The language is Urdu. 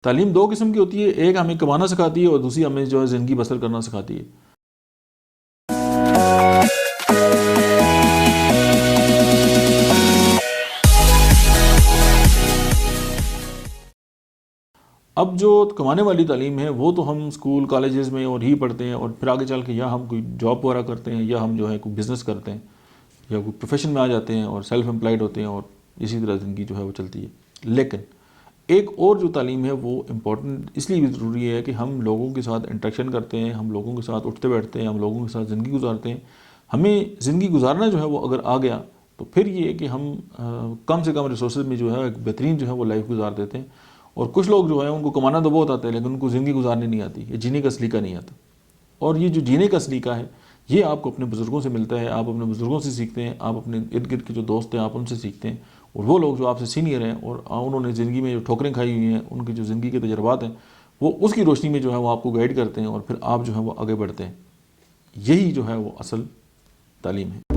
تعلیم دو قسم کی ہوتی ہے، ایک ہمیں کمانا سکھاتی ہے اور دوسری ہمیں جو ہے زندگی بسر کرنا سکھاتی ہے۔ اب جو کمانے والی تعلیم ہے وہ تو ہم اسکول کالجز میں اور ہی پڑھتے ہیں، اور پھر آگے چل کے یا ہم کوئی جاب وغیرہ کرتے ہیں یا ہم جو ہے کوئی بزنس کرتے ہیں یا کوئی پروفیشن میں آ جاتے ہیں اور سیلف امپلائڈ ہوتے ہیں، اور اسی طرح زندگی جو ہے وہ چلتی ہے۔ لیکن ایک اور جو تعلیم ہے وہ امپورٹنٹ اس لیے بھی ضروری ہے کہ ہم لوگوں کے ساتھ انٹریکشن کرتے ہیں، ہم لوگوں کے ساتھ اٹھتے بیٹھتے ہیں، ہم لوگوں کے ساتھ زندگی گزارتے ہیں۔ ہمیں زندگی گزارنا جو ہے وہ اگر آ گیا تو پھر یہ ہے کہ ہم کم سے کم ریسورسز میں جو ہے ایک بہترین جو ہے وہ لائف گزار دیتے ہیں۔ اور کچھ لوگ جو ہیں ان کو کمانا تو بہت آتا ہے لیکن ان کو زندگی گزارنی نہیں آتی، یہ جینے کا سلیقہ نہیں آتا۔ اور یہ جو جینے کا سلیقہ ہے یہ آپ کو اپنے بزرگوں سے ملتا ہے، آپ اپنے بزرگوں سے سیکھتے ہیں، آپ اپنے ارد گرد کے جو دوست ہیں آپ ان سے سیکھتے ہیں، اور وہ لوگ جو آپ سے سینئر ہیں اور انہوں نے زندگی میں جو ٹھوکریں کھائی ہوئی ہیں، ان کی جو زندگی کے تجربات ہیں وہ اس کی روشنی میں جو ہے وہ آپ کو گائیڈ کرتے ہیں، اور پھر آپ جو ہے وہ آگے بڑھتے ہیں۔ یہی جو ہے وہ اصل تعلیم ہے۔